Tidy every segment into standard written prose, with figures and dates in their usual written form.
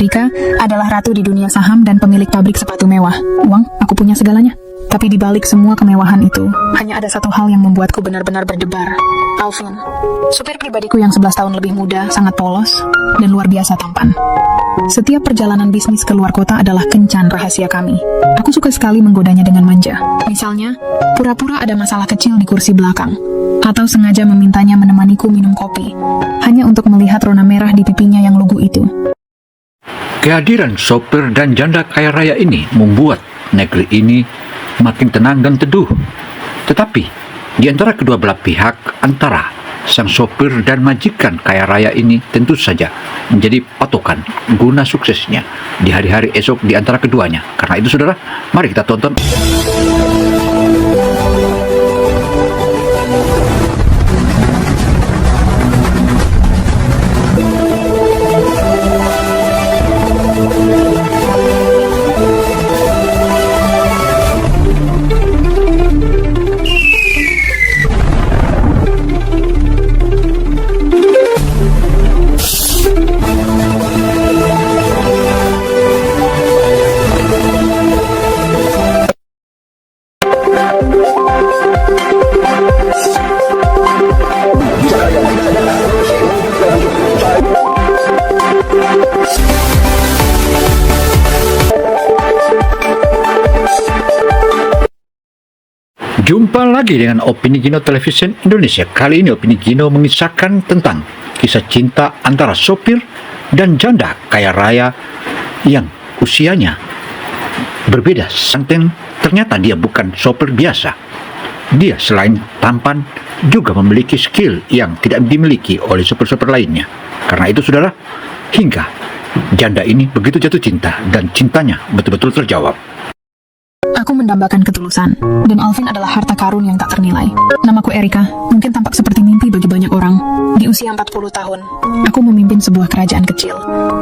Erika adalah ratu di dunia saham dan pemilik pabrik sepatu mewah. Uang, aku punya segalanya. Tapi di balik semua kemewahan itu, hanya ada satu hal yang membuatku benar-benar berdebar. Alvin, supir pribadiku yang 11 tahun lebih muda, sangat polos, dan luar biasa tampan. Setiap perjalanan bisnis ke luar kota adalah kencan rahasia kami. Aku suka sekali menggodanya dengan manja. Misalnya, pura-pura ada masalah kecil di kursi belakang, atau sengaja memintanya menemaniku minum kopi, hanya untuk melihat rona merah di pipinya yang lugu itu. Kehadiran sopir dan janda kaya raya ini membuat negeri ini makin tenang dan teduh. Tetapi, di antara kedua belah pihak, antara sang sopir dan majikan kaya raya ini tentu saja menjadi patokan guna suksesnya di hari-hari esok di antara keduanya. Karena itu, saudara, mari kita tonton. Jumpa lagi dengan Opini Gino Television Indonesia. Kali ini Opini Gino mengisahkan tentang kisah cinta antara sopir dan janda kaya raya yang usianya berbeda. Ternyata dia bukan sopir biasa. Dia selain tampan juga memiliki skill yang tidak dimiliki oleh sopir-sopir lainnya. Karena itu, saudara, hingga janda ini begitu jatuh cinta dan cintanya betul-betul terjawab. Aku mendambakan ketulusan, dan Alvin adalah harta karun yang tak ternilai. Namaku Erika, mungkin tampak seperti mimpi bagi banyak orang. Di usia 40 tahun, aku memimpin sebuah kerajaan kecil,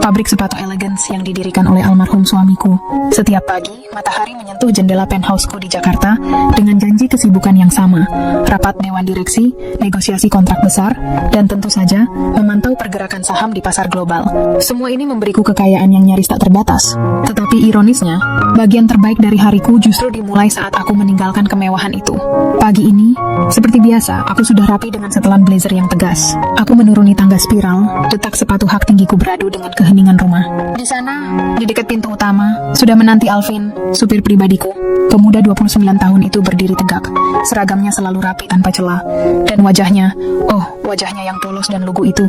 pabrik sepatu elegans yang didirikan oleh almarhum suamiku. Setiap pagi, matahari menyentuh jendela penthouseku di Jakarta dengan janji kesibukan yang sama, rapat dewan direksi, negosiasi kontrak besar, dan tentu saja memantau pergerakan saham di pasar global. Semua ini memberiku kekayaan yang nyaris tak terbatas. Tetapi ironisnya, bagian terbaik dari hariku justru dimulai saat aku meninggalkan kemewahan itu. Pagi ini, seperti biasa, aku sudah rapi dengan setelan blazer yang tegas. Aku menuruni tangga spiral, detak sepatu hak tinggiku beradu dengan keheningan rumah. Di sana, di dekat pintu utama, sudah menanti Alvin, supir pribadiku. Pemuda 29 tahun itu berdiri tegak. Seragamnya selalu rapi tanpa celah. Dan wajahnya, wajahnya yang polos dan lugu itu,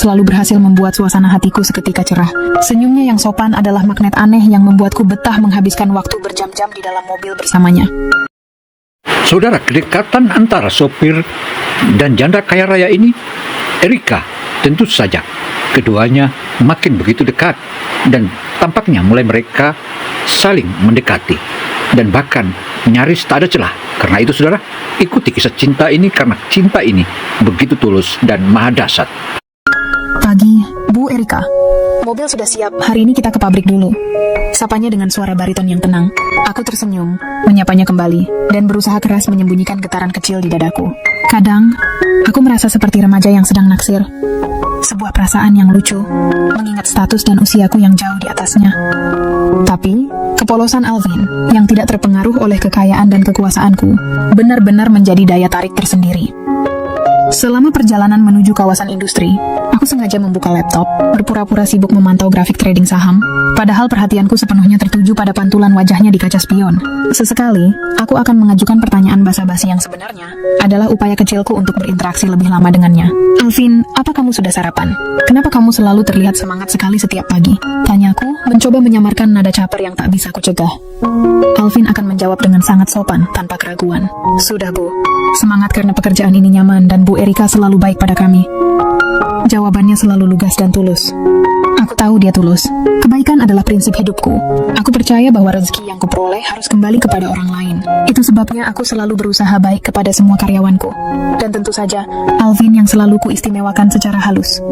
selalu berhasil membuat suasana hatiku seketika cerah. Senyumnya yang sopan adalah magnet aneh yang membuatku betah menghabiskan waktu berjam-jam di dalam mobil bersamanya. Saudara, kedekatan antara sopir dan janda kaya raya ini, Erika, tentu saja keduanya makin begitu dekat dan tampaknya mulai mereka saling mendekati dan bahkan nyaris tak ada celah. Karena itu, saudara, ikuti kisah cinta ini karena cinta ini begitu tulus dan maha dahsyat. Pagi, Bu Erika. Mobil sudah siap, hari ini kita ke pabrik dulu. Sapanya dengan suara bariton yang tenang. Aku tersenyum, menyapanya kembali, dan berusaha keras menyembunyikan getaran kecil di dadaku. Kadang, aku merasa seperti remaja yang sedang naksir. Sebuah perasaan yang lucu, mengingat status dan usiaku yang jauh di atasnya. Tapi, kepolosan Alvin, yang tidak terpengaruh oleh kekayaan dan kekuasaanku, benar-benar menjadi daya tarik tersendiri. Selama perjalanan menuju kawasan industri, aku sengaja membuka laptop, berpura-pura sibuk memantau grafik trading saham, padahal perhatianku sepenuhnya tertuju pada pantulan wajahnya di kaca spion. Sesekali, aku akan mengajukan pertanyaan basa-basi yang sebenarnya adalah upaya kecilku untuk berinteraksi lebih lama dengannya. Alvin, apa kamu sudah sarapan? Kenapa kamu selalu terlihat semangat sekali setiap pagi? Tanyaku, mencoba menyamarkan nada caper yang tak bisa kucegah. Alvin akan menjawab dengan sangat sopan, tanpa keraguan. Sudah, Bu. Semangat karena pekerjaan ini nyaman dan Bu Erika selalu baik pada kami. Jawabannya selalu lugas dan tulus. Aku tahu dia tulus. Kebaikan adalah prinsip hidupku. Aku percaya bahwa rezeki yang kuperoleh harus kembali kepada orang lain. Itu sebabnya aku selalu berusaha baik kepada semua karyawanku. Dan tentu saja, Alvin yang selalu kuistimewakan secara halus.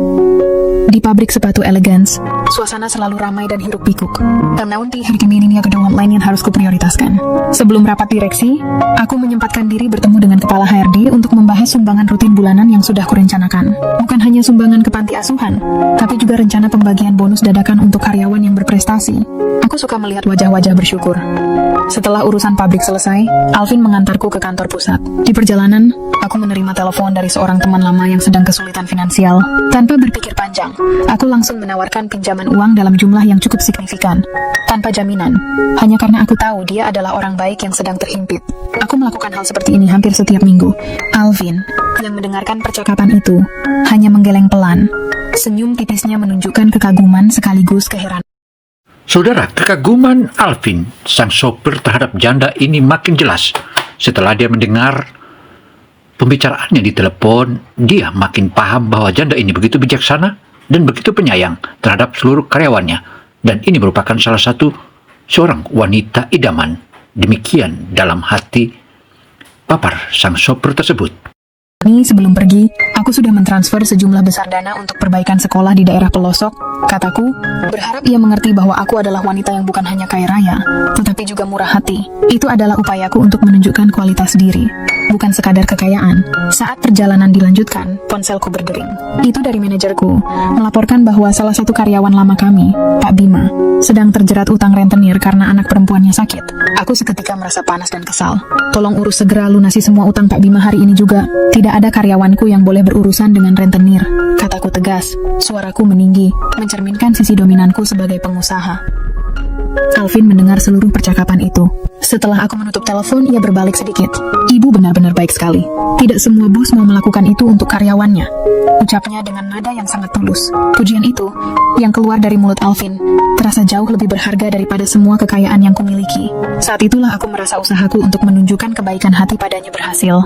Di pabrik sepatu elegans, suasana selalu ramai dan hiruk pikuk. Ternaunti hari ini ada lain yang harus kuprioritaskan. Sebelum rapat direksi, aku menyempatkan diri bertemu dengan kepala HRD untuk membahas sumbangan rutin bulanan yang sudah kurencanakan. Bukan hanya sumbangan ke panti asuhan, tapi juga rencana pembagian pembagian bonus dadakan untuk karyawan yang berprestasi. Aku suka melihat wajah-wajah bersyukur. Setelah urusan pabrik selesai, Alvin mengantarku ke kantor pusat. Di perjalanan, aku menerima telepon dari seorang teman lama yang sedang kesulitan finansial. Tanpa berpikir panjang, aku langsung menawarkan pinjaman uang dalam jumlah yang cukup signifikan, tanpa jaminan, hanya karena aku tahu dia adalah orang baik yang sedang terhimpit. Aku melakukan hal seperti ini hampir setiap minggu. Alvin, yang mendengarkan percakapan itu, hanya menggeleng pelan. Senyum tipisnya menunjukkan kekaguman sekaligus keheranan. Saudara, kekaguman Alvin, sang sopir terhadap janda ini makin jelas. Setelah dia mendengar pembicaraannya di telepon, dia makin paham bahwa janda ini begitu bijaksana dan begitu penyayang terhadap seluruh karyawannya. Dan ini merupakan salah satu seorang wanita idaman. Demikian dalam hati papar sang sopir tersebut. Sebelum pergi, aku sudah mentransfer sejumlah besar dana untuk perbaikan sekolah di daerah pelosok, kataku, berharap ia mengerti bahwa aku adalah wanita yang bukan hanya kaya raya, tetapi juga murah hati. Itu adalah upayaku untuk menunjukkan kualitas diri, bukan sekadar kekayaan. Saat perjalanan dilanjutkan, ponselku berdering. Itu dari manajerku, melaporkan bahwa salah satu karyawan lama kami, Pak Bima, sedang terjerat utang rentenir karena anak perempuannya sakit. Aku seketika merasa panas dan kesal. Tolong urus segera lunasi semua utang Pak Bima hari ini juga. Tidak ada karyawanku yang boleh berurusan dengan rentenir, kataku tegas. Suaraku meninggi, mencerminkan sisi dominanku sebagai pengusaha. Alvin mendengar seluruh percakapan itu. Setelah aku menutup telepon, ia berbalik sedikit. Ibu benar-benar baik sekali. Tidak semua bos mau melakukan itu untuk karyawannya, ucapnya dengan nada yang sangat tulus. Pujian itu, yang keluar dari mulut Alvin, terasa jauh lebih berharga daripada semua kekayaan yang kumiliki. Saat itulah aku merasa usahaku untuk menunjukkan kebaikan hati padanya berhasil.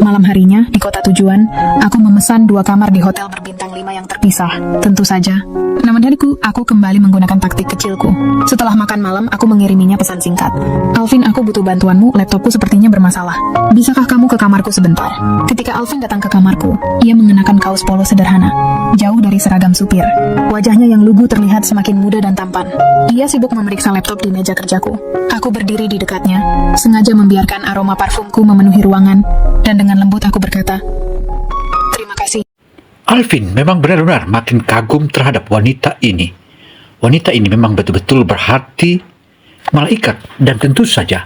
Malam harinya, di kota tujuan, aku memesan 2 kamar di hotel berbintang 5 yang terpisah. Tentu saja, namun dariku, aku kembali menggunakan taktik kecilku. Setelah makan malam, aku mengiriminya pesan singkat. Alvin, aku butuh bantuanmu, laptopku sepertinya bermasalah. Bisakah kamu ke kamarku sebentar? Ketika Alvin datang ke kamarku, ia mengenakan kaos polo sederhana, jauh dari seragam supir. Wajahnya yang lugu terlihat semakin muda dan tampan. Dia sibuk memeriksa laptop di meja kerjaku. Aku berdiri di dekatnya, sengaja membiarkan aroma parfumku memenuhi ruangan, dan dengan lembut aku berkata, "Terima kasih." Alvin memang benar-benar makin kagum terhadap wanita ini. Wanita ini memang betul-betul berhati malaikat, dan tentu saja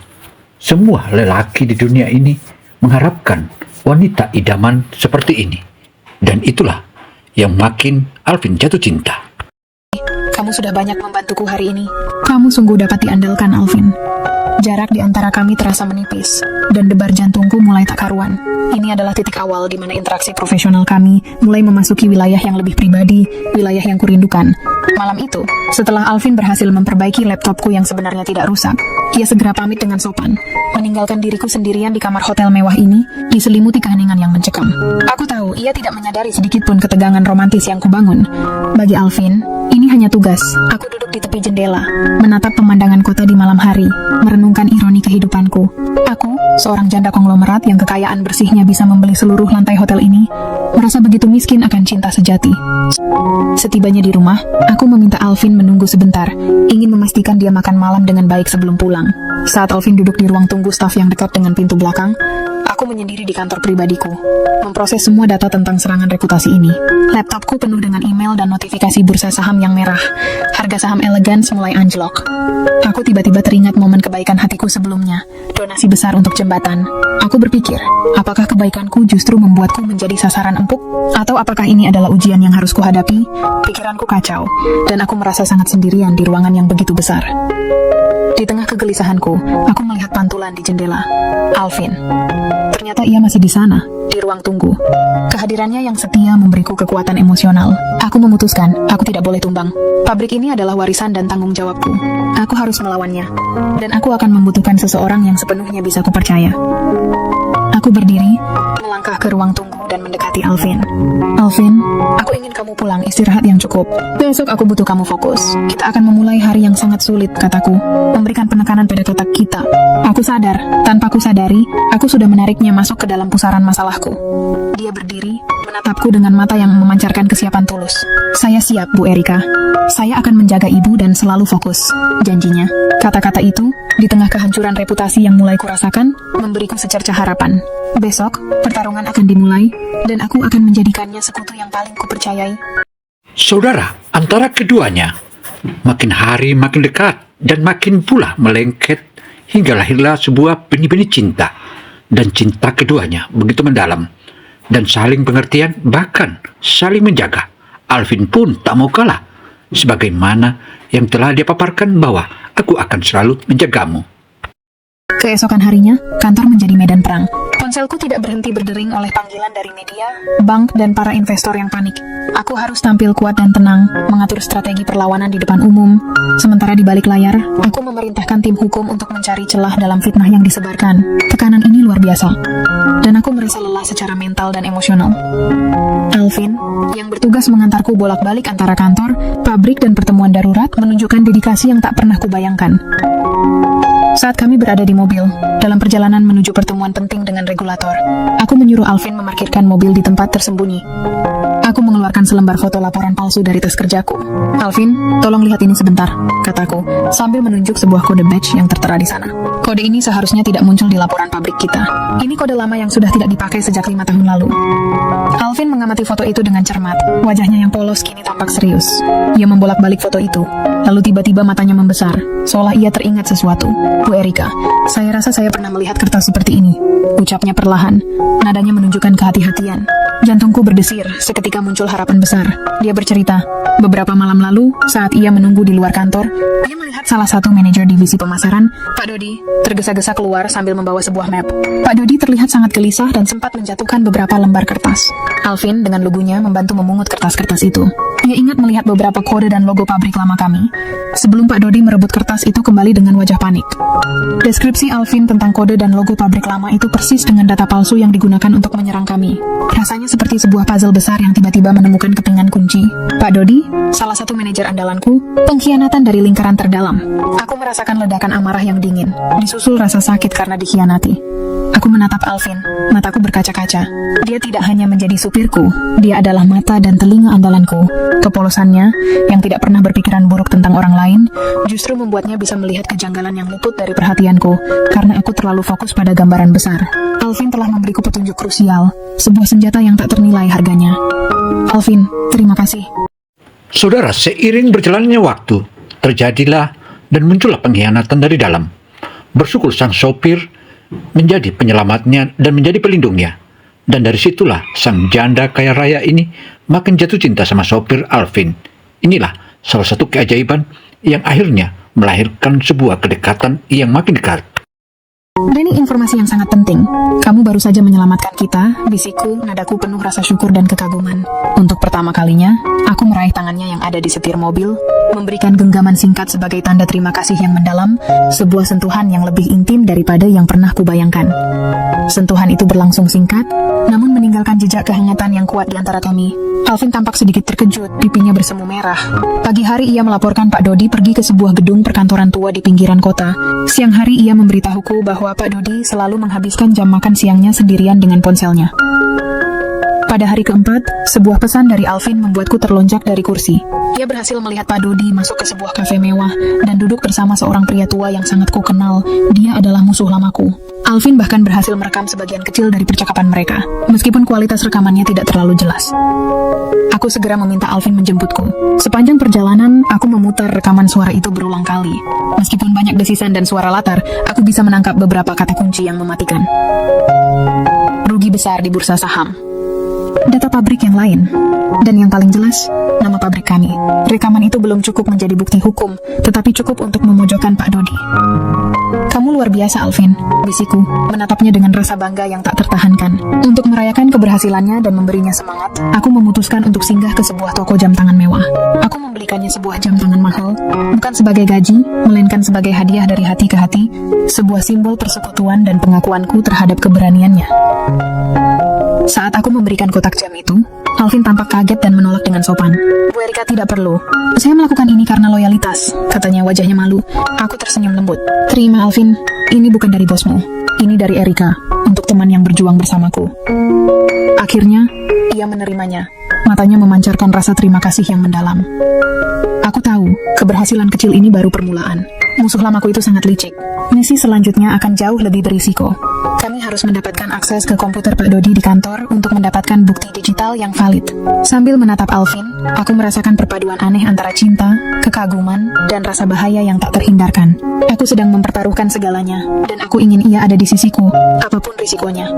semua lelaki di dunia ini mengharapkan wanita idaman seperti ini. Dan itulah yang makin Alvin jatuh cinta. Kamu sudah banyak membantuku hari ini. Kamu sungguh dapat diandalkan, Alvin. Jarak di antara kami terasa menipis, dan debar jantungku mulai tak karuan. Ini adalah titik awal di mana interaksi profesional kami mulai memasuki wilayah yang lebih pribadi, wilayah yang kurindukan. Malam itu, setelah Alvin berhasil memperbaiki laptopku yang sebenarnya tidak rusak, ia segera pamit dengan sopan, meninggalkan diriku sendirian di kamar hotel mewah ini, diselimuti keheningan yang mencekam. Aku tahu ia tidak menyadari sedikitpun ketegangan romantis yang kubangun. Bagi Alvin, ini hanya tugas. Aku duduk di tepi jendela, menatap pemandangan kota di malam hari, merenungkan ironi kehidupanku. Aku, seorang janda konglomerat yang kekayaan bersihnya bisa membeli seluruh lantai hotel ini, merasa begitu miskin akan cinta sejati. Setibanya di rumah, aku meminta Alvin menunggu sebentar, ingin memastikan dia makan malam dengan baik sebelum pulang. Saat Alvin duduk di ruang tunggu staf yang dekat dengan pintu belakang, aku menyendiri di kantor pribadiku, memproses semua data tentang serangan reputasi ini. Laptopku penuh dengan email dan notifikasi bursa saham yang merah. Harga saham Elegance mulai anjlok. Aku tiba-tiba teringat momen kebaikan hatiku sebelumnya, donasi besar untuk jembatan. Aku berpikir, apakah kebaikanku justru membuatku menjadi sasaran empuk? Atau apakah ini adalah ujian yang harus kuhadapi? Pikiranku kacau, dan aku merasa sangat sendirian di ruangan yang begitu besar. Di tengah kegelisahanku, aku melihat pantulan di jendela. Alvin. Ternyata ia masih di sana, di ruang tunggu. Kehadirannya yang setia memberiku kekuatan emosional. Aku memutuskan, aku tidak boleh tumbang. Pabrik ini adalah warisan dan tanggung jawabku. Aku harus melawannya. Dan aku akan membutuhkan seseorang yang sepenuhnya bisa kupercaya. Aku berdiri, melangkah ke ruang tunggu dan mendekati Alvin. Alvin, aku ingin kamu pulang istirahat yang cukup. Besok aku butuh kamu fokus. Kita akan memulai hari yang sangat sulit, kataku, memberikan penekanan pada kata kita. Aku sadar, tanpa ku sadari, aku sudah menariknya masuk ke dalam pusaran masalahku. Dia berdiri, menatapku dengan mata yang memancarkan kesiapan tulus. Saya siap, Bu Erika. Saya akan menjaga ibu dan selalu fokus. Janjinya. Kata-kata itu, di tengah kehancuran reputasi yang mulai kurasakan, memberiku secercah harapan. Besok, pertarungan akan dimulai, dan aku akan menjadikannya sekutu yang paling kupercayai. Saudara, antara keduanya makin hari makin dekat dan makin pula melengket hingga lahirlah sebuah benih-benih cinta. Dan cinta keduanya begitu mendalam dan saling pengertian, bahkan saling menjaga. Alvin pun tak mau kalah, sebagaimana yang telah dia paparkan bahwa aku akan selalu menjagamu. Keesokan harinya, kantor menjadi medan perang. Ponselku tidak berhenti berdering oleh panggilan dari media, bank, dan para investor yang panik. Aku harus tampil kuat dan tenang, mengatur strategi perlawanan di depan umum. Sementara di balik layar, aku memerintahkan tim hukum untuk mencari celah dalam fitnah yang disebarkan. Tekanan ini luar biasa, dan aku merasa lelah secara mental dan emosional. Alvin, yang bertugas mengantarku bolak-balik antara kantor, pabrik, dan pertemuan darurat, menunjukkan dedikasi yang tak pernah kubayangkan. Saat kami berada di mobil, dalam perjalanan menuju pertemuan penting dengan regulator, aku menyuruh Alvin memarkirkan mobil di tempat tersembunyi. Aku mengeluarkan selembar foto laporan palsu dari tas kerjaku. "Alvin, tolong lihat ini sebentar," kataku, sambil menunjuk sebuah kode badge yang tertera di sana. Kode ini seharusnya tidak muncul di laporan pabrik kita. Ini kode lama yang sudah tidak dipakai sejak 5 tahun lalu. Alvin mengamati foto itu dengan cermat. Wajahnya yang polos kini tampak serius. Ia membolak-balik foto itu, lalu tiba-tiba matanya membesar, seolah ia teringat sesuatu. "Bu Erika, saya rasa saya pernah melihat kertas seperti ini," ucapnya perlahan. Nadanya menunjukkan kehati-hatian. Jantungku berdesir seketika muncul harapan besar. Dia bercerita, beberapa malam lalu, saat ia menunggu di luar kantor, dia melihat salah satu manajer divisi pemasaran, Pak Dodi, tergesa-gesa keluar sambil membawa sebuah map. Pak Dodi terlihat sangat gelisah dan sempat menjatuhkan beberapa lembar kertas. Alvin dengan lugunya membantu memungut kertas-kertas itu. Ia ingat melihat beberapa kode dan logo pabrik lama kami. Sebelum Pak Dodi merebut kertas itu kembali dengan wajah panik. Deskripsi Alvin tentang kode dan logo pabrik lama itu persis dengan data palsu yang digunakan untuk menyerang kami. Rasanya seperti sebuah puzzle besar yang tiba-tiba menemukan kepingan kunci. Pak Dodi, salah satu manajer andalanku, pengkhianatan dari lingkaran terdalam. Aku merasakan ledakan amarah yang dingin, disusul rasa sakit karena dikhianati. Aku menatap Alvin, mataku berkaca-kaca. Dia tidak hanya menjadi supirku, dia adalah mata dan telinga andalanku. Kepolosannya, yang tidak pernah berpikiran buruk tentang orang lain, justru membuatnya bisa melihat kejanggalan yang luput dari perhatianku, karena aku terlalu fokus pada gambaran besar. Alvin telah memberiku petunjuk krusial, sebuah senjata yang tak ternilai harganya. Alvin, terima kasih. Saudara, seiring berjalannya waktu, terjadilah dan muncullah pengkhianatan dari dalam. Bersyukur sang sopir menjadi penyelamatnya dan menjadi pelindungnya. Dan dari situlah sang janda kaya raya ini makin jatuh cinta sama sopir Alvin. Inilah salah satu keajaiban yang akhirnya melahirkan sebuah kedekatan yang makin dekat. Dan ini informasi yang sangat penting. Kamu baru saja menyelamatkan kita, bisikku, nadaku penuh rasa syukur dan kekaguman. Untuk pertama kalinya, aku meraih tangannya yang ada di setir mobil, memberikan genggaman singkat sebagai tanda terima kasih yang mendalam, sebuah sentuhan yang lebih intim daripada yang pernah kubayangkan. Sentuhan itu berlangsung singkat, namun meninggalkan jejak kehangatan yang kuat di antara kami. Alvin tampak sedikit terkejut, pipinya bersemu merah. Pagi hari ia melaporkan Pak Dodi pergi ke sebuah gedung perkantoran tua di pinggiran kota. Siang hari ia memberitahuku bahwa Pak Dodi selalu menghabiskan jam makan siangnya sendirian dengan ponselnya. Pada hari keempat, sebuah pesan dari Alvin membuatku terlonjak dari kursi. Ia berhasil melihat Pak Dodi masuk ke sebuah kafe mewah dan duduk bersama seorang pria tua yang sangat kukenal. Dia adalah musuh lamaku. Alvin bahkan berhasil merekam sebagian kecil dari percakapan mereka, meskipun kualitas rekamannya tidak terlalu jelas. Aku segera meminta Alvin menjemputku. Sepanjang perjalanan, aku memutar rekaman suara itu berulang kali. Meskipun banyak desisan dan suara latar, aku bisa menangkap beberapa kata kunci yang mematikan. Rugi besar di bursa saham. Data pabrik yang lain. Dan yang paling jelas, nama pabrik kami. Rekaman itu belum cukup menjadi bukti hukum, tetapi cukup untuk memojokkan Pak Dodi. Kamu luar biasa, Alvin, bisiku, menatapnya dengan rasa bangga yang tak tertahankan. Untuk merayakan keberhasilannya dan memberinya semangat, aku memutuskan untuk singgah ke sebuah toko jam tangan mewah. Aku membelikannya sebuah jam tangan mahal, bukan sebagai gaji, melainkan sebagai hadiah dari hati ke hati, sebuah simbol persekutuan dan pengakuanku terhadap keberaniannya. Saat aku memberikan kotak jam itu, Alvin tampak kaget dan menolak dengan sopan. "Bu Erika, tidak perlu. Saya melakukan ini karena loyalitas," katanya, wajahnya malu. Aku tersenyum lembut. "Terima, Alvin. Ini bukan dari bosmu. Ini dari Erika, untuk teman yang berjuang bersamaku." Akhirnya, ia menerimanya. Matanya memancarkan rasa terima kasih yang mendalam. Aku tahu, keberhasilan kecil ini baru permulaan. Musuh lamaku itu sangat licik. Misi selanjutnya akan jauh lebih berisiko. Kami harus mendapatkan akses ke komputer Pak Dodi di kantor untuk mendapatkan bukti digital yang valid. Sambil menatap Alvin, aku merasakan perpaduan aneh antara cinta, kekaguman, dan rasa bahaya yang tak terhindarkan. Aku sedang mempertaruhkan segalanya, dan aku ingin ia ada di sisiku, apapun risikonya.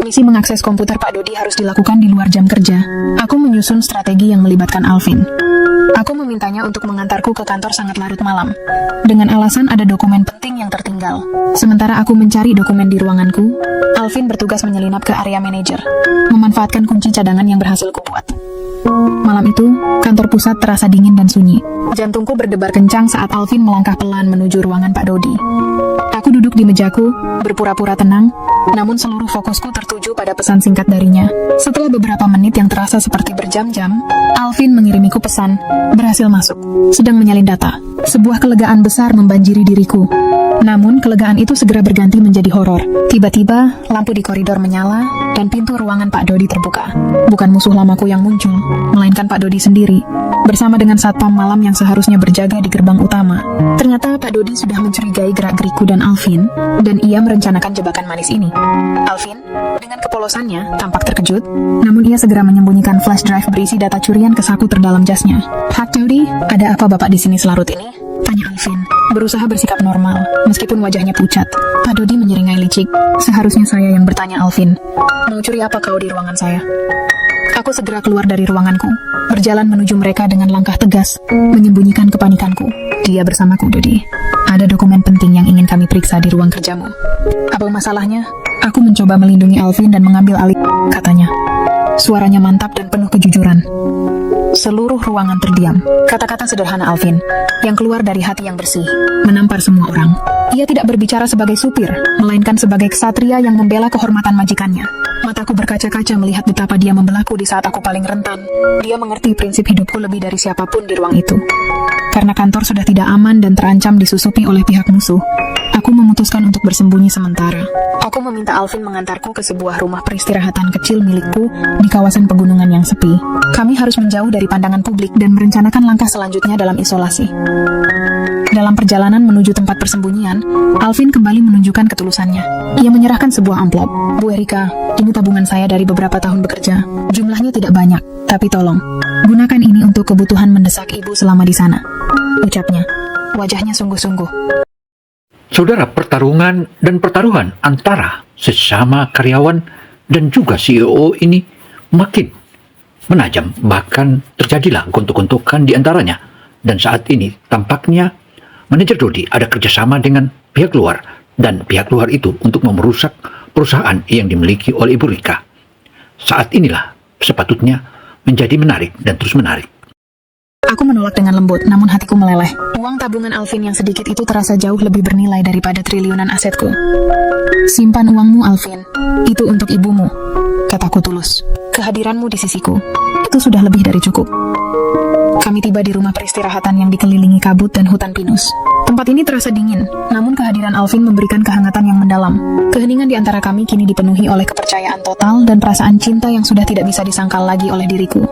Misi mengakses komputer Pak Dodi harus dilakukan di luar jam kerja. Aku menyusun strategi yang melibatkan Alvin. Aku memintanya untuk mengantarku ke kantor sangat larut malam, dengan alasan ada dokumen penting yang tertinggal. Sementara aku mencari dokumen di ruanganku, Alvin bertugas menyelinap ke area manajer, memanfaatkan kunci cadangan yang berhasil kubuat. Malam itu, kantor pusat terasa dingin dan sunyi. Jantungku berdebar kencang saat Alvin melangkah pelan menuju ruangan Pak Dodi. Aku duduk di mejaku, berpura-pura tenang, namun seluruh fokusku tertuju pada pesan singkat darinya. Setelah beberapa menit yang terasa seperti berjam-jam, Alvin mengirimiku pesan, berhasil masuk, sedang menyalin data. Sebuah kelegaan besar membanjiri diriku. Namun, kelegaan itu segera berganti menjadi horor. Tiba-tiba, lampu di koridor menyala, dan pintu ruangan Pak Dodi terbuka. Bukan musuh lamaku yang muncul, melainkan Pak Dodi sendiri, bersama dengan satpam malam yang seharusnya berjaga di gerbang utama. Ternyata Pak Dodi sudah mencurigai gerak-geriku dan Alvin, dan ia merencanakan jebakan manis ini. Alvin, dengan kepolosannya, tampak terkejut, namun ia segera menyembunyikan flash drive berisi data curian ke saku terdalam jasnya. Pak Dodi, ada apa Bapak di sini selarut ini? Tanya Alvin, berusaha bersikap normal, meskipun wajahnya pucat. Pak Dodi menyeringai licik. Seharusnya saya yang bertanya Alvin, mau curi apa kau di ruangan saya? Aku segera keluar dari ruanganku, berjalan menuju mereka dengan langkah tegas, menyembunyikan kepanikanku. Dia bersamaku, Dodi. Ada dokumen penting yang ingin kami periksa di ruang kerjamu. Apa masalahnya? Aku mencoba melindungi Alvin dan mengambil alih, katanya. Suaranya mantap dan penuh kejujuran. Seluruh ruangan terdiam. Kata-kata sederhana Alvin, yang keluar dari hati yang bersih, menampar semua orang. Ia tidak berbicara sebagai supir, melainkan sebagai ksatria yang membela kehormatan majikannya. Mataku berkaca-kaca melihat betapa dia membelaku di saat aku paling rentan. Dia mengerti prinsip hidupku lebih dari siapapun di ruang itu. Karena kantor sudah tidak aman dan terancam disusupi oleh pihak musuh, aku memutuskan untuk bersembunyi sementara. Aku meminta Alvin mengantarku ke sebuah rumah peristirahatan kecil milikku di kawasan pegunungan yang sepi. Kami harus menjauh dari pandangan publik dan merencanakan langkah selanjutnya dalam isolasi. Dalam perjalanan menuju tempat persembunyian, Alvin kembali menunjukkan ketulusannya. Ia menyerahkan sebuah amplop. Bu Erika, ini tabungan saya dari beberapa tahun bekerja. Jumlahnya tidak banyak, tapi tolong, gunakan ini untuk kebutuhan mendesak ibu selama di sana. Ucapnya, wajahnya sungguh-sungguh. Saudara, pertarungan dan pertaruhan antara sesama karyawan dan juga CEO ini makin menajam. Bahkan terjadilah gontok-gontokan di antaranya. Dan saat ini tampaknya manajer Dodi ada kerjasama dengan pihak luar. Dan pihak luar itu untuk merusak perusahaan yang dimiliki oleh Ibu Rika. Saat inilah sepatutnya menjadi menarik dan terus menarik. Aku menolak dengan lembut, namun hatiku meleleh. Uang tabungan Alvin yang sedikit itu terasa jauh lebih bernilai daripada triliunan asetku. Simpan uangmu, Alvin. Itu untuk ibumu, kataku tulus. Kehadiranmu di sisiku, itu sudah lebih dari cukup. Kami tiba di rumah peristirahatan yang dikelilingi kabut dan hutan pinus. Tempat ini terasa dingin, namun kehadiran Alvin memberikan kehangatan yang mendalam. Keheningan di antara kami kini dipenuhi oleh kepercayaan total dan perasaan cinta yang sudah tidak bisa disangkal lagi oleh diriku.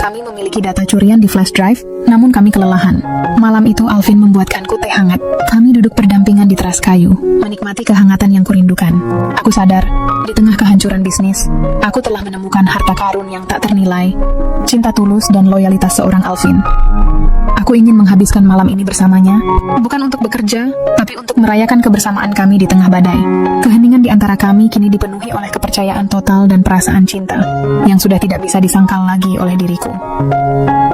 Kami memiliki data curian di flash drive, namun kami kelelahan. Malam itu Alvin membuatkanku teh hangat. Kami duduk berdampingan di teras kayu, menikmati kehangatan yang kurindukan. Aku sadar, di tengah kehancuran bisnis, aku telah menemukan harta karun yang tak ternilai, cinta tulus dan loyalitas seorang Alvin. Aku ingin menghabiskan malam ini bersamanya, bukan untuk bekerja, tapi untuk merayakan kebersamaan kami di tengah badai. Keheningan di antara kami kini dipenuhi oleh kepercayaan total dan perasaan cinta, yang sudah tidak bisa disangkal lagi oleh diriku.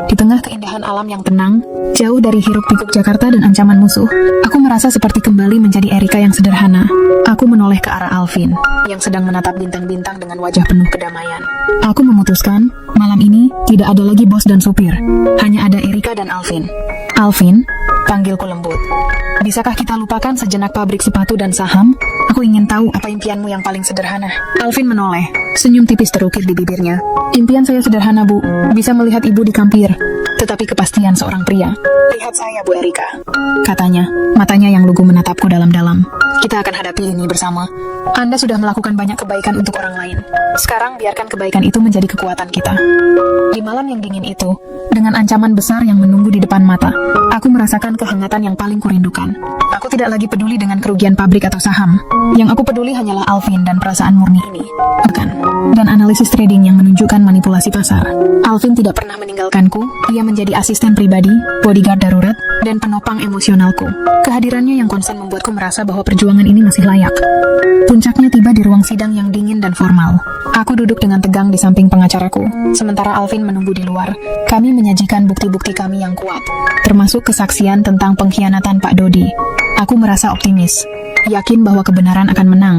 Di tengah keindahan alam yang tenang, jauh dari hiruk-pikuk Jakarta dan ancaman musuh, aku merasa seperti kembali menjadi Erika yang sederhana. Aku menoleh ke arah Alvin, yang sedang menatap bintang-bintang dengan wajah penuh kedamaian. Aku memutuskan, malam ini tidak ada lagi bos dan supir, hanya ada Erika dan Alvin. Alvin, panggilku lembut. Bisakah kita lupakan sejenak pabrik sepatu dan saham? Aku ingin tahu apa impianmu yang paling sederhana. Alvin menoleh, senyum tipis terukir di bibirnya. Impian saya sederhana, Bu. Bisa melihat ibu di kampir. Tetapi kepastian seorang pria. Lihat saya, Bu Erika, katanya, matanya yang lugu menatapku dalam-dalam. Kita akan hadapi ini bersama. Anda sudah melakukan banyak kebaikan untuk orang lain. Sekarang biarkan kebaikan itu menjadi kekuatan kita. Di malam yang dingin itu, dengan ancaman besar yang menunggu di depan mata, aku merasakan kehangatan yang paling kurindukan. Aku tidak lagi peduli dengan kerugian pabrik atau saham. Yang aku peduli hanyalah Alvin dan perasaan murni ini. Bukan. Dan analisis trading yang menunjukkan manipulasi pasar. Alvin tidak pernah meninggalkanku. Ia menjadi asisten pribadi, bodyguard darurat, dan penopang emosionalku. Kehadirannya yang konsen membuatku merasa bahwa perjuangan ini masih layak. Puncaknya tiba di ruang sidang yang dingin dan formal. Aku duduk dengan tegang di samping pengacaraku, sementara Alvin menunggu di luar. Kami menyajikan bukti-bukti kami yang kuat, termasuk kesaksian tentang pengkhianatan Pak Dodi. Aku merasa optimis, yakin bahwa kebenaran akan menang.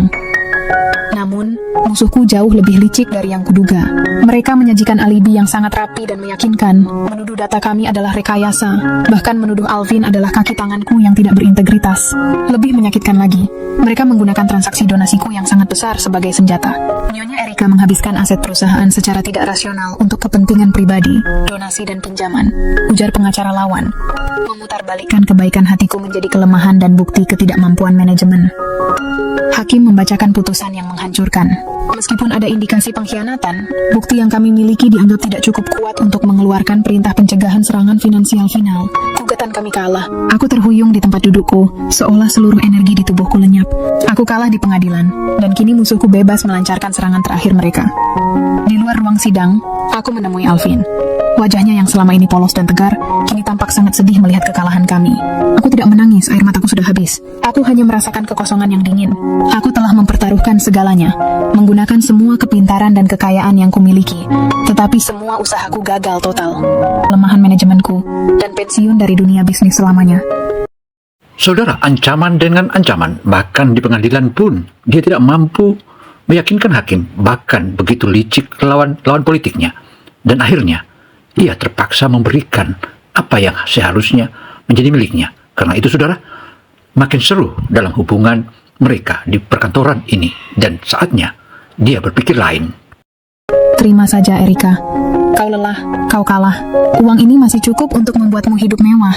Namun, musuhku jauh lebih licik dari yang kuduga. Mereka menyajikan alibi yang sangat rapi dan meyakinkan, menuduh data kami adalah rekayasa, bahkan menuduh Alvin adalah kaki tanganku yang tidak berintegritas. Lebih menyakitkan lagi, mereka menggunakan transaksi donasiku yang sangat besar sebagai senjata. Nyonya Erika menghabiskan aset perusahaan secara tidak rasional untuk kepentingan pribadi, donasi dan pinjaman, ujar pengacara lawan, memutarbalikkan kebaikan hatiku menjadi kelemahan dan bukti ketidakmampuan manajemen. Hakim membacakan putusan yang menghancurkan. Meskipun ada indikasi pengkhianatan, bukti yang kami miliki dianggap tidak cukup kuat untuk mengeluarkan perintah pencegahan serangan finansial final. Gugatan kami kalah. Aku terhuyung di tempat dudukku, seolah seluruh energi di tubuhku lenyap. Aku kalah di pengadilan, dan kini musuhku bebas melancarkan serangan terakhir mereka. Di luar ruang sidang, aku menemui Alvin. Wajahnya yang selama ini polos dan tegar, kini tampak sangat sedih melihat kekalahan kami. Aku tidak menangis, air mataku sudah habis. Aku hanya merasakan kekosongan yang dingin. Aku telah mempertaruhkan segalanya, menggunakan semua kepintaran dan kekayaan yang kumiliki. Tetapi semua usahaku gagal total. Kelemahan manajemenku, dan pensiun dari dunia bisnis selamanya. Saudara, ancaman dengan ancaman, bahkan di pengadilan pun, dia tidak mampu meyakinkan hakim, bahkan begitu licik lawan politiknya. Dan akhirnya, ia terpaksa memberikan apa yang seharusnya menjadi miliknya. Karena itu, saudara, makin seru dalam hubungan mereka di perkantoran ini. Dan saatnya dia berpikir lain. Terima saja, Erika. Kau lelah, kau kalah. Uang ini masih cukup untuk membuatmu hidup mewah.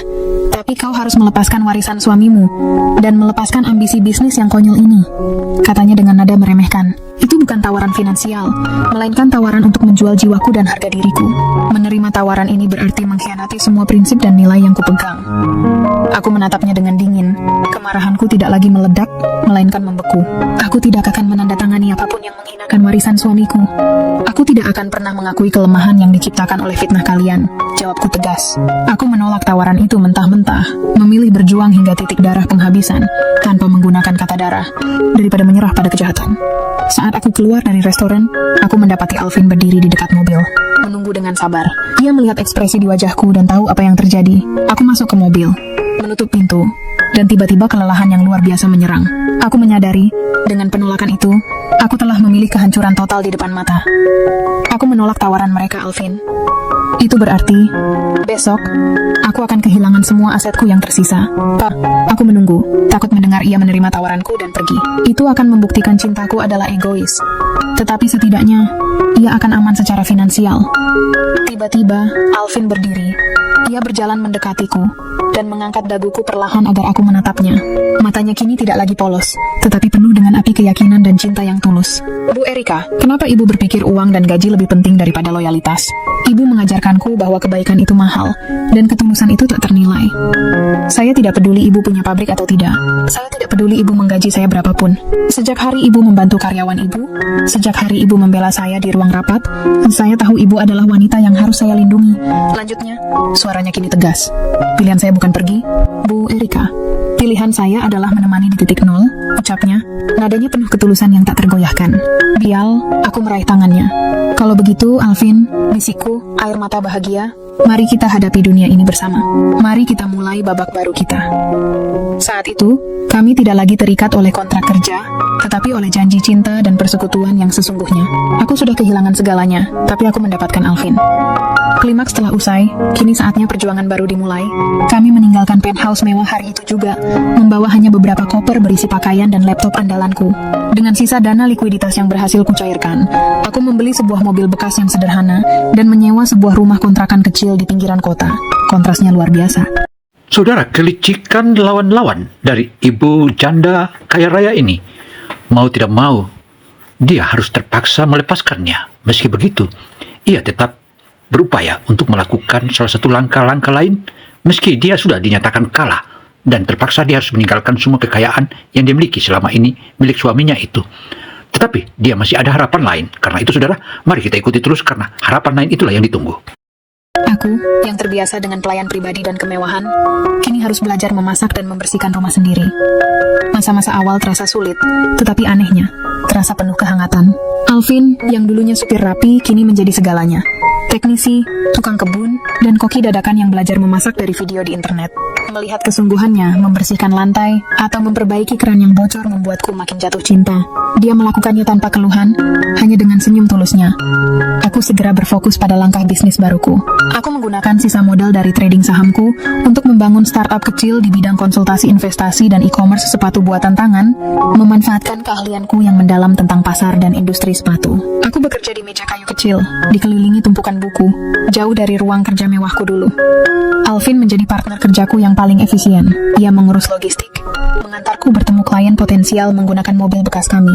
Tapi kau harus melepaskan warisan suamimu dan melepaskan ambisi bisnis yang konyol ini, katanya dengan nada meremehkan. Itu bukan tawaran finansial, melainkan tawaran untuk menjual jiwaku dan harga diriku. Menerima tawaran ini berarti mengkhianati semua prinsip dan nilai yang kupegang. Aku menatapnya dengan dingin. Kemarahanku tidak lagi meledak, melainkan membeku. Aku tidak akan menandatangani apapun yang menghinakan warisan suamiku. Aku tidak akan pernah mengakui kelemahan yang diciptakan oleh fitnah kalian. Jawabku tegas. Aku menolak tawaran itu mentah-mentah, memilih berjuang hingga titik darah penghabisan, tanpa menggunakan kata darah, daripada menyerah pada kejahatan. Saat aku keluar dari restoran, aku mendapati Alvin berdiri di dekat mobil, menunggu dengan sabar. Ia melihat ekspresi di wajahku dan tahu apa yang terjadi. Aku masuk ke mobil, menutup pintu, dan tiba-tiba kelelahan yang luar biasa menyerang. Aku menyadari, dengan penolakan itu, aku telah memilih kehancuran total di depan mata. Aku menolak tawaran mereka, Alvin. Itu berarti, besok, aku akan kehilangan semua asetku yang tersisa. Pak, aku menunggu, takut mendengar ia menerima tawaranku dan pergi. Itu akan membuktikan cintaku adalah egois. Tetapi setidaknya, ia akan aman secara finansial. Tiba-tiba, Alvin berdiri. Ia berjalan mendekatiku, dan mengangkat daguku perlahan agar aku menatapnya. Matanya kini tidak lagi polos, tetapi penuh dengan api keyakinan dan cinta yang tulus. Bu Erika, kenapa ibu berpikir uang dan gaji lebih penting daripada loyalitas? Ibu mengajarkanku bahwa kebaikan itu mahal, dan ketulusan itu tak ternilai. Saya tidak peduli ibu punya pabrik atau tidak. Saya tidak peduli ibu menggaji saya berapapun. Sejak hari ibu membantu karyawan ibu, sejak hari ibu membela saya di ruang rapat, saya tahu ibu adalah wanita yang harus saya lindungi. Lanjutnya, suaranya kini tegas. Pilihan saya bukan pergi, Bu Erika. Pilihan saya adalah menemani di titik nol, ucapnya, nadanya penuh ketulusan yang tak tergoyahkan. Bial, aku meraih tangannya. Kalau begitu, Alvin, bisikku, air mata bahagia, mari kita hadapi dunia ini bersama. Mari kita mulai babak baru kita. Saat itu, kami tidak lagi terikat oleh kontrak kerja, tetapi oleh janji cinta dan persekutuan yang sesungguhnya. Aku sudah kehilangan segalanya, tapi aku mendapatkan Alvin. Klimaks telah usai, kini saatnya perjuangan baru dimulai. Kami meninggalkan penthouse mewah hari itu juga, membawa hanya beberapa koper berisi pakaian dan laptop andalanku. Dengan sisa dana likuiditas yang berhasil kucairkan, aku membeli sebuah mobil bekas yang sederhana dan menyewa sebuah rumah kontrakan kecil di pinggiran kota. Kontrasnya luar biasa. Saudara, kelicikan lawan-lawan dari ibu janda kaya raya ini, mau tidak mau, dia harus terpaksa melepaskannya. Meski begitu, ia tetap berupaya untuk melakukan salah satu langkah-langkah lain, meski dia sudah dinyatakan kalah, dan terpaksa dia harus meninggalkan semua kekayaan yang dimiliki selama ini milik suaminya itu. Tetapi dia masih ada harapan lain. Karena itu, saudara, mari kita ikuti terus karena harapan lain itulah yang ditunggu. Aku, yang terbiasa dengan pelayan pribadi dan kemewahan, kini harus belajar memasak dan membersihkan rumah sendiri. Masa-masa awal terasa sulit, tetapi anehnya, terasa penuh kehangatan. Alvin, yang dulunya supir rapi, kini menjadi segalanya. Teknisi, tukang kebun, dan koki dadakan yang belajar memasak dari video di internet. Melihat kesungguhannya membersihkan lantai atau memperbaiki keran yang bocor membuatku makin jatuh cinta. Dia melakukannya tanpa keluhan, hanya dengan senyum tulusnya. Aku segera berfokus pada langkah bisnis baruku. Aku menggunakan sisa modal dari trading sahamku untuk membangun startup kecil di bidang konsultasi investasi dan e-commerce sepatu buatan tangan, memanfaatkan keahlianku yang mendalam tentang pasar dan industri sepatu. Aku bekerja di meja kayu kecil, dikelilingi tumpukan buku, jauh dari ruang kerja mewahku dulu. Alvin menjadi partner kerjaku yang paling efisien. Ia mengurus logistik, mengantarku bertemu klien potensial menggunakan mobil bekas kami,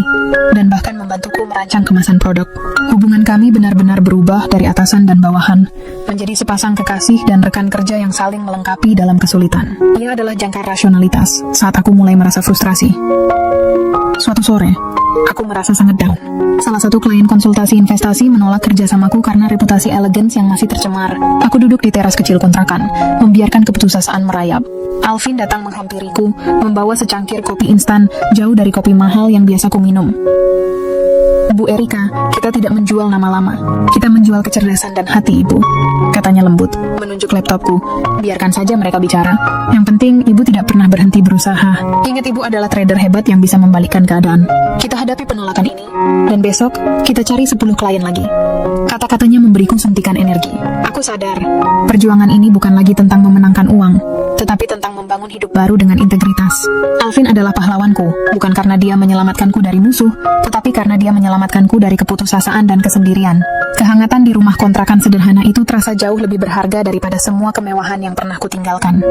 dan bahkan membantuku merancang kemasan produk. Hubungan kami benar-benar berubah dari atasan dan bawahan, menjadi sepasang kekasih dan rekan kerja yang saling melengkapi dalam kesulitan. Ia adalah jangkar rasionalitas saat aku mulai merasa frustrasi. Suatu sore, aku merasa sangat down. Salah satu klien konsultasi investasi menolak kerjasamaku karena reputasi elegans yang masih tercemar. Aku duduk di teras kecil kontrakan, membiarkan keputusasaan merayap. Alvin datang menghampiriku, membawa secangkir kopi instan jauh dari kopi mahal yang biasa ku minum. Bu Erika, kita tidak menjual nama-lama. Kita menjual kecerdasan dan hati, Ibu. Katanya lembut, menunjuk laptopku. Biarkan saja mereka bicara. Yang penting, Ibu tidak pernah berhenti berusaha. Ingat, Ibu adalah trader hebat yang bisa membalikkan keadaan. Kita hadapi penolakan ini, dan besok kita cari 10 klien lagi. Kata-katanya memberiku suntikan energi. Aku sadar, perjuangan ini bukan lagi tentang memenangkan uang, tetapi tentang membangun hidup baru dengan integritas. Alvin adalah pahlawanku, bukan karena dia menyelamatkanku dari musuh, tetapi karena dia menyelamatkanku dari keputusasaan dan kesendirian. Kehangatan di rumah kontrakan sederhana itu terasa jauh lebih berharga daripada semua kemewahan yang pernah kutinggalkan.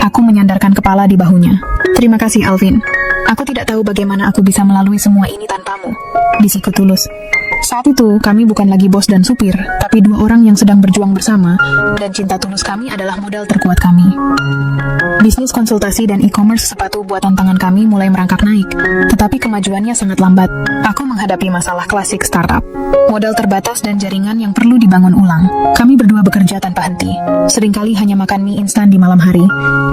Aku menyandarkan kepala di bahunya. Terima kasih, Alvin. Aku tidak tahu bagaimana aku bisa melalui semua ini tanpamu. Bisiku tulus. Saat itu, kami bukan lagi bos dan supir, tapi 2 orang yang sedang berjuang bersama, dan cinta tulus kami adalah modal terkuat kami. Bisnis konsultasi dan e-commerce sepatu buatan tangan kami mulai merangkak naik, tetapi kemajuannya sangat lambat. Aku menghadapi masalah klasik startup. Modal terbatas dan jaringan yang perlu dibangun ulang. Kami berdua bekerja tanpa henti. Seringkali hanya makan mie instan di malam hari,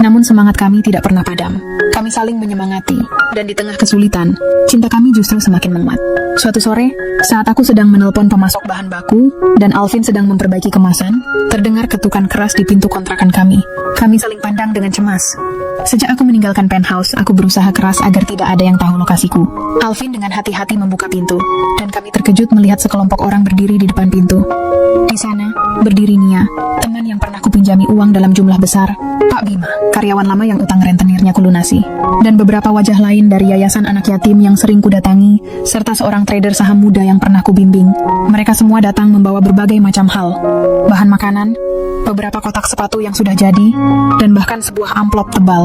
namun semangat kami tidak pernah padam. Kami saling menyemangati, dan di tengah kesulitan, cinta kami justru semakin menguat. Suatu sore, saat aku sedang menelpon pemasok bahan baku, dan Alvin sedang memperbaiki kemasan, terdengar ketukan keras di pintu kontrakan kami. Kami saling pandang dengan cemas. Sejak aku meninggalkan penthouse, aku berusaha keras agar tidak ada yang tahu lokasiku. Alvin dengan hati-hati membuka pintu, dan kami terkejut melihat sekelompok orang berdiri di depan pintu. Di sana, berdiri Nia, teman yang pernah kupinjami uang dalam jumlah besar, Pak Bima, karyawan lama yang utang rentenirnya kulunasi, dan beberapa wajah lain dari yayasan anak yatim yang sering kudatangi, serta seorang trader saham muda yang pernah kubimbing. Mereka semua datang membawa berbagai macam hal, bahan makanan, beberapa kotak sepatu yang sudah jadi, dan bahkan sebuah amplop tebal.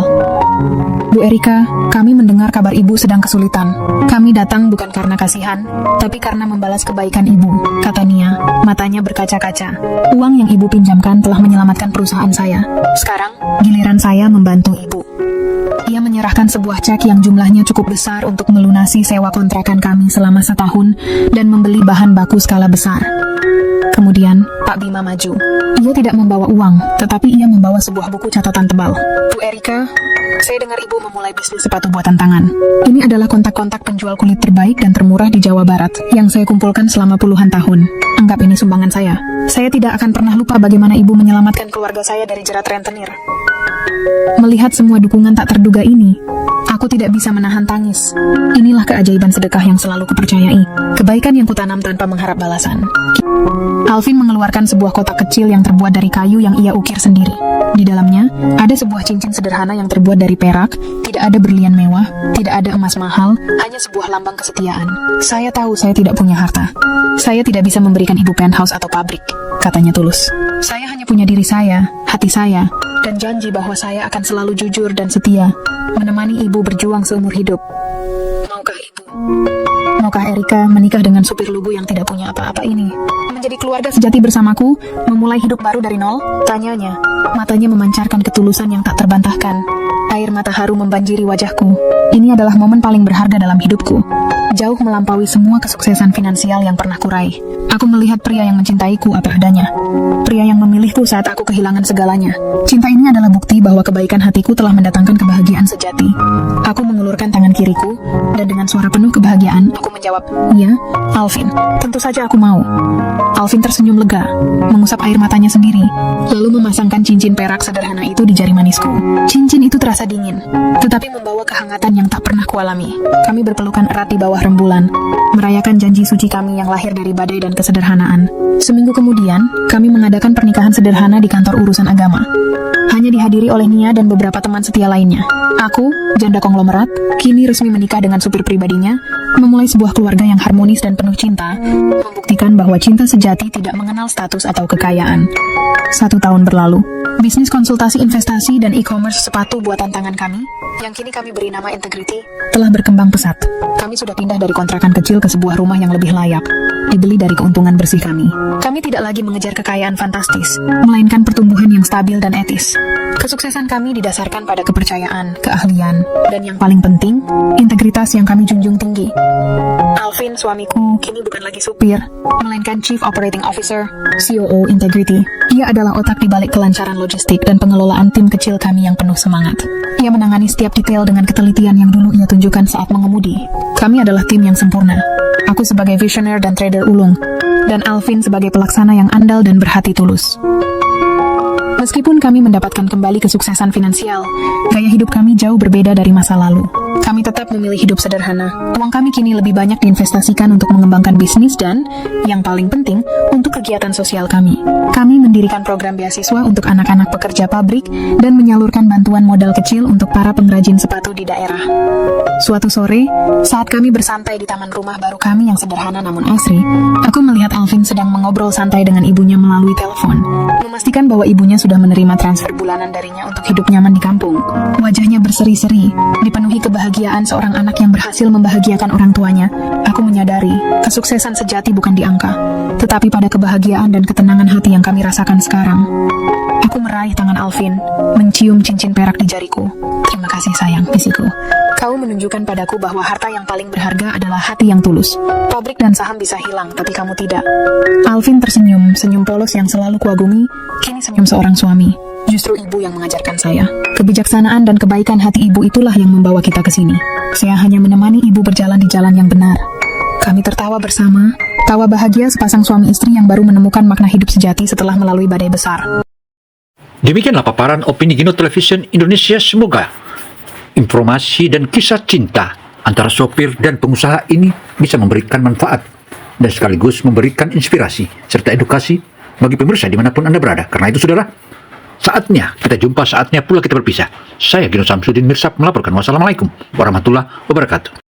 Bu Erika, kami mendengar kabar Ibu sedang kesulitan. Kami datang bukan karena kasihan, tapi karena membalas kebaikan Ibu, kata Nia, matanya berkaca-kaca. Uang yang Ibu pinjamkan telah menyelamatkan perusahaan saya. Sekarang, giliran saya membantu Ibu. Ia menyerahkan sebuah cek yang jumlahnya cukup besar untuk melunasi sewa kontrakan kami selama 1 tahun dan membeli bahan baku skala besar. Kemudian, Pak Bima maju. Ia tidak membawa uang, tetapi ia membawa sebuah buku catatan tebal. Bu Erika, saya dengar Ibu memulai bisnis sepatu buatan tangan. Ini adalah kontak-kontak penjual kulit terbaik dan termurah di Jawa Barat yang saya kumpulkan selama puluhan tahun. Anggap ini sumbangan saya. Saya tidak akan pernah lupa bagaimana Ibu menyelamatkan keluarga saya dari jerat rentenir. Melihat semua dukungan tak terduga ini, Aku tidak bisa menahan tangis. Inilah keajaiban sedekah yang selalu kupercayai. Kebaikan yang kutanam tanpa mengharap balasan. Alvin mengeluarkan sebuah kotak kecil yang terbuat dari kayu yang ia ukir sendiri. Di dalamnya, ada sebuah cincin sederhana yang terbuat dari perak, tidak ada berlian mewah, tidak ada emas mahal, hanya sebuah lambang kesetiaan. Saya tahu saya tidak punya harta. Saya tidak bisa memberikan ibu penthouse atau pabrik, katanya tulus. Saya hanya punya diri saya, hati saya, dan janji bahwa saya akan selalu jujur dan setia, menemani ibu berjuang seumur hidup. Maukah ibu? Maukah Erika menikah dengan supir lugu yang tidak punya apa-apa ini? Menjadi keluarga sejati bersamaku, memulai hidup baru dari nol? Tanyanya. Matanya memancarkan ketulusan yang tak terbantahkan. Air mata haru membanjiri wajahku. Ini adalah momen paling berharga dalam hidupku. Jauh melampaui semua kesuksesan finansial yang pernah kurai. Aku melihat pria yang mencintaiku apa adanya. Pria yang memilihku saat aku kehilangan segalanya. Cinta ini adalah bukti bahwa kebaikan hatiku telah mendatangkan kebahagiaan sejati. Aku mengulurkan tangan kiriku, dan dengan suara penuh kebahagiaan, aku menjawab, "Iya, Alvin, tentu saja aku mau." Alvin tersenyum lega, mengusap air matanya sendiri, lalu memasangkan cincin perak sederhana itu di jari manisku. Cincin itu terasa dingin, tetapi membawa kehangatan yang tak pernah kualami. Kami berpelukan erat di bawah rembulan, merayakan janji suci kami yang lahir dari badai dan kesederhanaan. Seminggu kemudian, kami mengadakan pernikahan sederhana di kantor urusan agama. Hanya dihadiri oleh Nia dan beberapa teman setia lainnya. Aku, janda konglomerat, kini resmi menikah dengan supir pribadinya, memulai sebuah keluarga yang harmonis dan penuh cinta, membuktikan bahwa cinta sejati tidak mengenal status atau kekayaan. 1 tahun berlalu, bisnis konsultasi investasi dan e-commerce sepatu buatan tangan kami, yang kini kami beri nama Integrity, telah berkembang pesat. Kami sudah pindah dari kontrakan kecil ke sebuah rumah yang lebih layak, dibeli dari keuntungan bersih kami. Kami tidak lagi mengejar kekayaan fantastis, melainkan pertumbuhan yang stabil dan etis. Kesuksesan kami didasarkan pada kepercayaan, keahlian, dan yang paling penting, integritas yang kami junjung tinggi. Alvin, suamiku, kini bukan lagi supir, melainkan Chief Operating Officer, COO Integrity. Ia adalah otak di balik kelancaran logistik dan pengelolaan tim kecil kami yang penuh semangat. Ia menangani setiap detail dengan ketelitian yang dulu ia tunjukkan saat mengemudi. Kami adalah tim yang sempurna. Aku sebagai visioner dan trader ulung, dan Alvin sebagai pelaksana yang andal dan berhati tulus. Meskipun kami mendapatkan kembali kesuksesan finansial, gaya hidup kami jauh berbeda dari masa lalu. Kami tetap memilih hidup sederhana. Uang kami kini lebih banyak diinvestasikan untuk mengembangkan bisnis dan, yang paling penting, untuk kegiatan sosial kami. Kami mendirikan program beasiswa untuk anak-anak pekerja pabrik dan menyalurkan bantuan modal kecil untuk para pengrajin sepatu di daerah. Suatu sore, saat kami bersantai di taman rumah baru kami yang sederhana namun asri, aku melihat Alvin sedang mengobrol santai dengan ibunya melalui telepon, memastikan bahwa ibunya sudah menerima transfer bulanan darinya untuk hidup nyaman di kampung. Wajahnya berseri-seri, dipenuhi kebahagiaan seorang anak yang berhasil membahagiakan orang tuanya. Aku menyadari, kesuksesan sejati bukan di angka, tetapi pada kebahagiaan dan ketenangan hati yang kami rasakan sekarang. Aku meraih tangan Alvin, mencium cincin perak di jariku. "Terima kasih sayang," bisiku. "Kau menunjukkan padaku bahwa harta yang paling berharga adalah hati yang tulus. Pabrik dan saham bisa hilang, tapi kamu tidak." Alvin tersenyum, senyum polos yang selalu kuagumi, kini senyum seorang suami. Justru ibu yang mengajarkan saya. Kebijaksanaan dan kebaikan hati ibu itulah yang membawa kita ke sini. Saya hanya menemani ibu berjalan di jalan yang benar. Kami tertawa bersama, tawa bahagia sepasang suami istri yang baru menemukan makna hidup sejati setelah melalui badai besar. Demikianlah paparan opini Gino Television Indonesia. Semoga informasi dan kisah cinta antara sopir dan pengusaha ini bisa memberikan manfaat dan sekaligus memberikan inspirasi serta edukasi bagi pemirsa dimanapun Anda berada. Karena itu saudara, saatnya kita jumpa, saatnya pula kita berpisah. Saya Gino Samsudin Mirsab melaporkan. Wassalamualaikum warahmatullahi wabarakatuh.